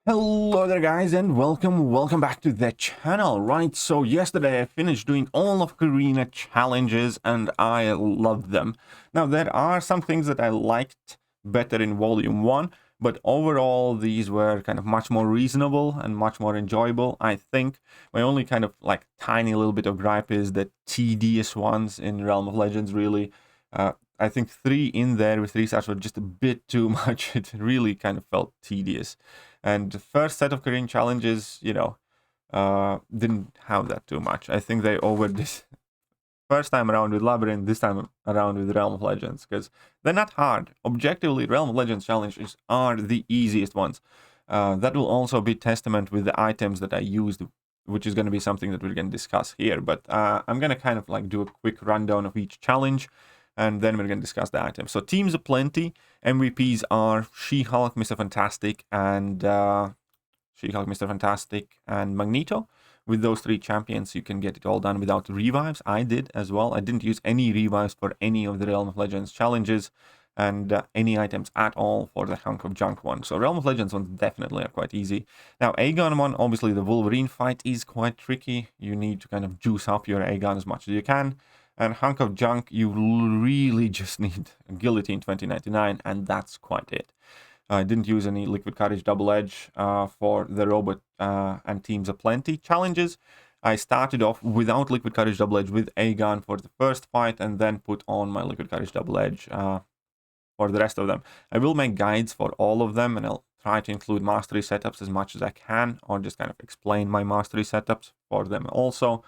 Hello there guys and welcome back to the channel. Right, so yesterday I finished doing all of Carina challenges and I loved them. Now there are some things that I liked better in volume 1, but overall these were kind of much more reasonable and much more enjoyable. I think my only kind of like tiny little bit of gripe is the tedious ones in Realm of Legends really. I think 3 in there with 3 stars were just a bit too much. It really kind of felt tedious. And the first set of Korean challenges, didn't have that too much. I think they over this first time around with Labyrinth, this time around with Realm of Legends, because they're not hard. Objectively, Realm of Legends challenges are the easiest ones. That will also be testament with the items that I used, which is going to be something that we're going to discuss here. But I'm going to kind of like do a quick rundown of each challenge, and then we're going to discuss the items. So teams are plenty. MVPs are She-Hulk, Mr. Fantastic, and She-Hulk, Mr. Fantastic, and Magneto. With those 3 champions, you can get it all done without revives. I did as well. I didn't use any revives for any of the Realm of Legends challenges, and any items at all for the Hunk of Junk one. So Realm of Legends ones definitely are quite easy. Now Aegon one, obviously the Wolverine fight is quite tricky. You need to kind of juice up your Aegon as much as you can. And Hunk of Junk, you really just need Guillotine 2099, and that's quite it. I didn't use any Liquid Courage Double Edge for the Robot and Teams of Plenty challenges. I started off without Liquid Courage Double Edge with Aegon for the first fight, and then put on my Liquid Courage Double Edge for the rest of them. I will make guides for all of them, and I'll try to include mastery setups as much as I can, or just kind of explain my mastery setups for them also.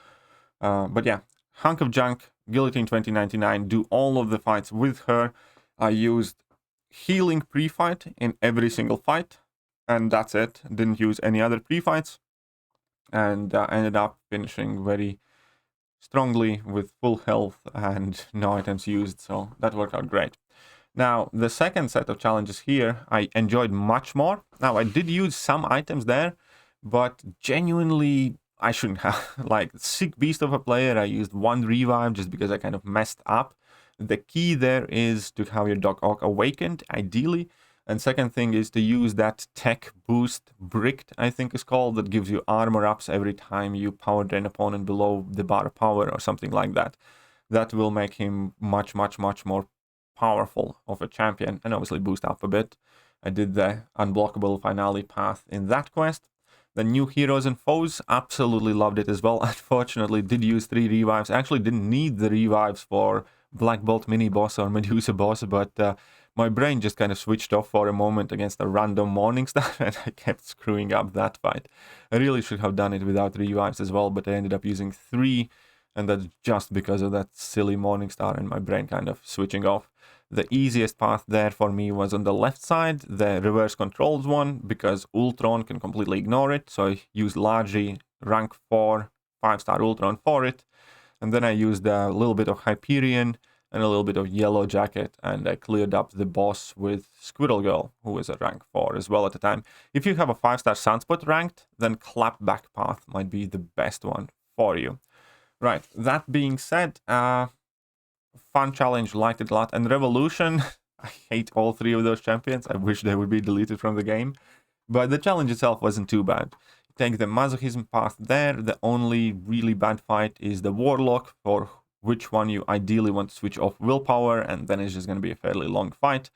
But yeah, Hunk of Junk, Guillotine 2099, do all of the fights with her. I used healing pre-fight in every single fight, and that's it. Didn't use any other pre-fights, and ended up finishing very strongly with full health and no items used, so that worked out great. Now, the second set of challenges here, I enjoyed much more. Now, I did use some items there, but genuinely, I shouldn't have. Like, sick beast of a player, I used 1 revive just because I kind of messed up. The key there is to have your Doc Ock awakened, ideally. And second thing is to use that tech boost bricked, I think is called, that gives you armor ups every time you power drain opponent below the bar of power or something like that. That will make him much more powerful of a champion, and obviously boost up a bit. I did the unblockable finale path in that quest. The new heroes and foes, absolutely loved it as well. Unfortunately, did use 3 revives. I actually didn't need the revives for Black Bolt mini boss or Medusa boss, but my brain just kind of switched off for a moment against a random Morning Star, and I kept screwing up that fight. I really should have done it without revives as well, but I ended up using 3, and that's just because of that silly Morning Star and my brain kind of switching off. The easiest path there for me was on the left side, the reverse controls one, because Ultron can completely ignore it. So I used largely rank 4 5-star Ultron for it. And then I used a little bit of Hyperion and a little bit of Yellow Jacket, and I cleared up the boss with Squirrel Girl, who was a rank 4 as well at the time. If you have a 5-star Sunspot ranked, then Clapback path might be the best one for you. Right, that being said, fun challenge, liked it a lot. And Revolution, I hate all 3 of those champions. I wish they would be deleted from the game. But the challenge itself wasn't too bad. Take the masochism path there. The only really bad fight is the Warlock, for which one you ideally want to switch off willpower, and then it's just going to be a fairly long fight.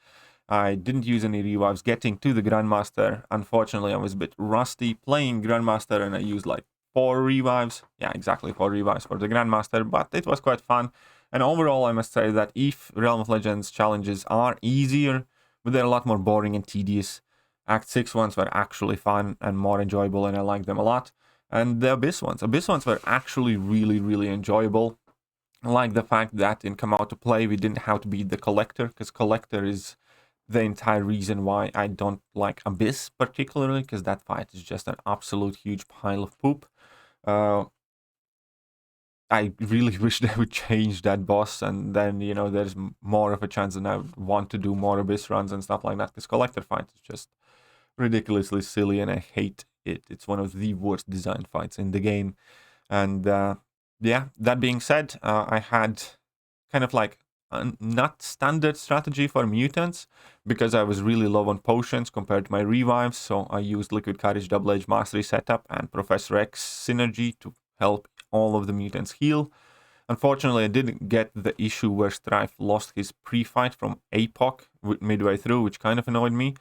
I didn't use any revives getting to the Grandmaster. Unfortunately, I was a bit rusty playing Grandmaster, and I used like 4 revives. Yeah, exactly 4 revives for the Grandmaster, but it was quite fun. And overall, I must say that if Realm of Legends challenges are easier, but they're a lot more boring and tedious. Act 6 ones were actually fun and more enjoyable, and I liked them a lot. And the Abyss ones were actually really enjoyable. I like the fact that in Come Out to Play, we didn't have to beat the Collector, because Collector is the entire reason why I don't like Abyss particularly, because that fight is just an absolute huge pile of poop. I really wish they would change that boss, and then, there's more of a chance that I would want to do more Abyss runs and stuff like that, because Collector fight is just ridiculously silly, and I hate it. It's one of the worst designed fights in the game. And yeah, that being said, I had kind of like not standard strategy for mutants, because I was really low on potions compared to my revives, so I used Liquid Courage Double Edge Mastery setup and Professor X synergy to help all of the mutants heal. Unfortunately, I didn't get the issue where Strife lost his pre-fight from APOC midway through, which kind of annoyed me.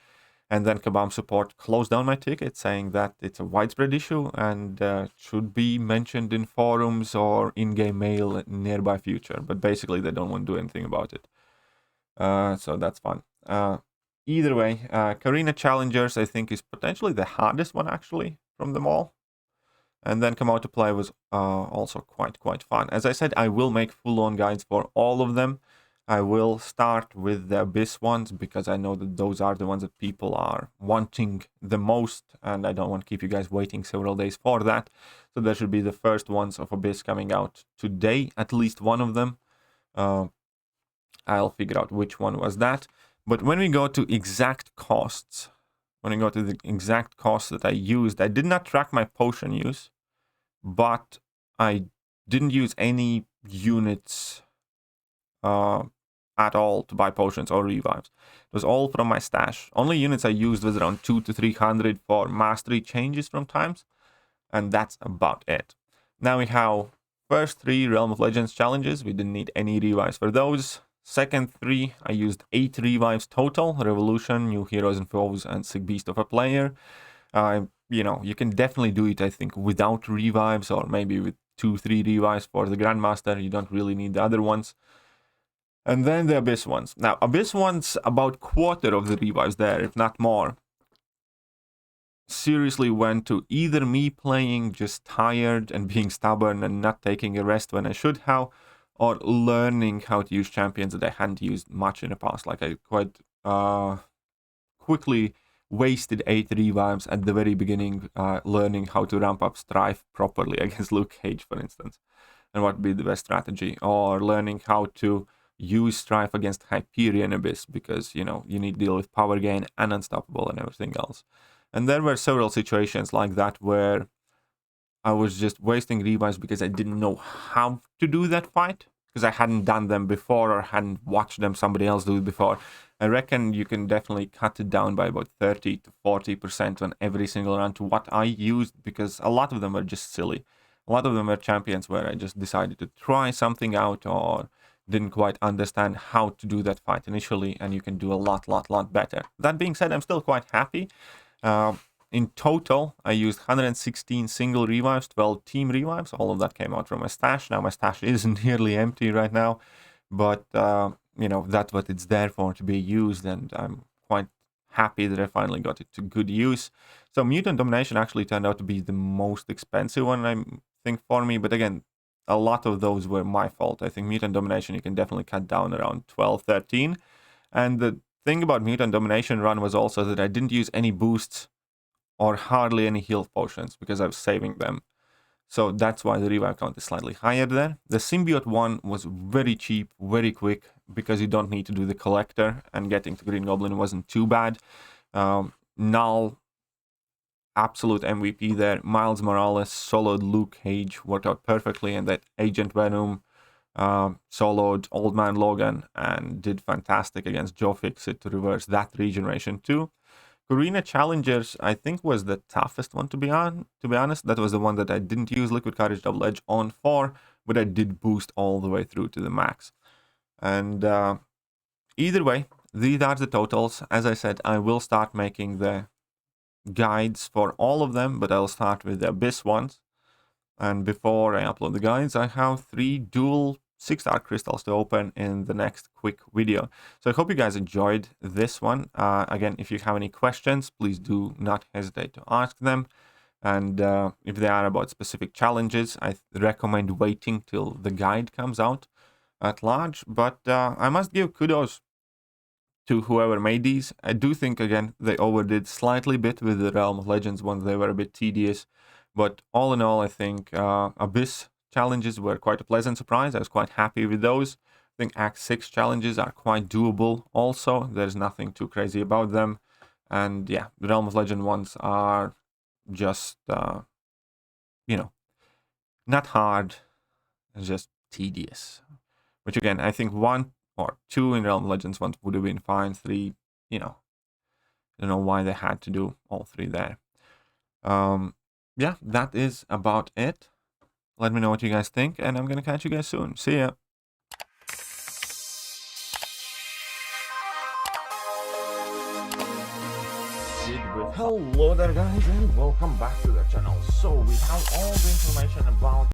And then Kabam support closed down my ticket, saying that it's a widespread issue and should be mentioned in forums or in-game mail in nearby future. But basically, they don't want to do anything about it. So that's fun. Either way, Carina Challengers, I think, is potentially the hardest one, actually, from them all. And then Come Out to Play was also quite fun. As I said, I will make full-on guides for all of them. I will start with the Abyss ones, because I know that those are the ones that people are wanting the most, and I don't want to keep you guys waiting several days for that. So there should be the first ones of Abyss coming out today, at least one of them. I'll figure out which one was that. But when we go to exact costs, that I used, I did not track my potion use, but I didn't use any units at all to buy potions or revives. It was all from my stash. Only units I used was around 200 to 300 for mastery changes from times, and that's about it. Now we have first 3 Realm of Legends challenges. We didn't need any revives for those. Second 3, I used 8 revives total: Revolution, New Heroes and Foes, and Sick Beast of a Player. You know, you can definitely do it, I think, without revives, or maybe with 2-3 revives for the Grandmaster. You don't really need the other ones. And then the Abyss ones. Now, Abyss ones, about quarter of the revives there, if not more, seriously went to either me playing just tired and being stubborn and not taking a rest when I should have, or learning how to use champions that I hadn't used much in the past. Like, I quite quickly wasted 8 revives at the very beginning, learning how to ramp up Strife properly against Luke Cage, for instance, and what would be the best strategy, or learning how to use Strife against Hyperion Abyss, because, you know, you need to deal with power gain and Unstoppable and everything else. And there were several situations like that where I was just wasting revives because I didn't know how to do that fight, because I hadn't done them before or hadn't watched somebody else do it before. I reckon you can definitely cut it down by about 30 to 40% on every single run to what I used, because a lot of them were just silly. A lot of them were champions where I just decided to try something out, or didn't quite understand how to do that fight initially, and you can do a lot better. That being said, I'm still quite happy. In total, I used 116 single revives, 12 team revives. All of that came out from my stash. Now my stash is nearly empty right now, but you know, that's what it's there for, to be used, and I'm quite happy that I finally got it to good use. So Mutant Domination actually turned out to be the most expensive one, I think, for me, but again, a lot of those were my fault. I think Mutant Domination you can definitely cut down around 12, 13. And the thing about Mutant Domination run was also that I didn't use any boosts or hardly any heal potions, because I was saving them. So that's why the revive count is slightly higher there. The Symbiote one was very cheap, very quick, because you don't need to do the collector, and getting to Green Goblin wasn't too bad. Null, absolute MVP there. Miles Morales soloed Luke Cage, worked out perfectly, and that Agent Venom soloed Old Man Logan and did fantastic against Joe Fixit to reverse that regeneration too. Carina Challengers, I think, was the toughest one, to be honest. That was the one that I didn't use Liquid Courage Double Edge on for, but I did boost all the way through to the max. And either way, these are the totals. As I said, I will start making the guides for all of them, but I'll start with the Abyss ones. And before I upload the guides, I have 3 dual 6-star crystals to open in the next quick video. So I hope you guys enjoyed this one. Again, if you have any questions, please do not hesitate to ask them. And if they are about specific challenges, I recommend waiting till the guide comes out at large. But I must give kudos to whoever made these. I do think, again, they overdid slightly bit with the Realm of Legends ones. They were a bit tedious. But all in all, I think Abyss challenges were quite a pleasant surprise. I was quite happy with those. I think Act 6 challenges are quite doable also. There's nothing too crazy about them. And yeah, the Realm of Legend ones are just, you know, not hard, it's just tedious. Which again, I think one or 2 in Realm Legends 1 would have been fine. 3, you know, I don't know why they had to do all 3 there. Yeah, that is about it. Let me know what you guys think, and I'm gonna catch you guys soon. See ya. Hello there guys, and welcome back to the channel. So we have all the information about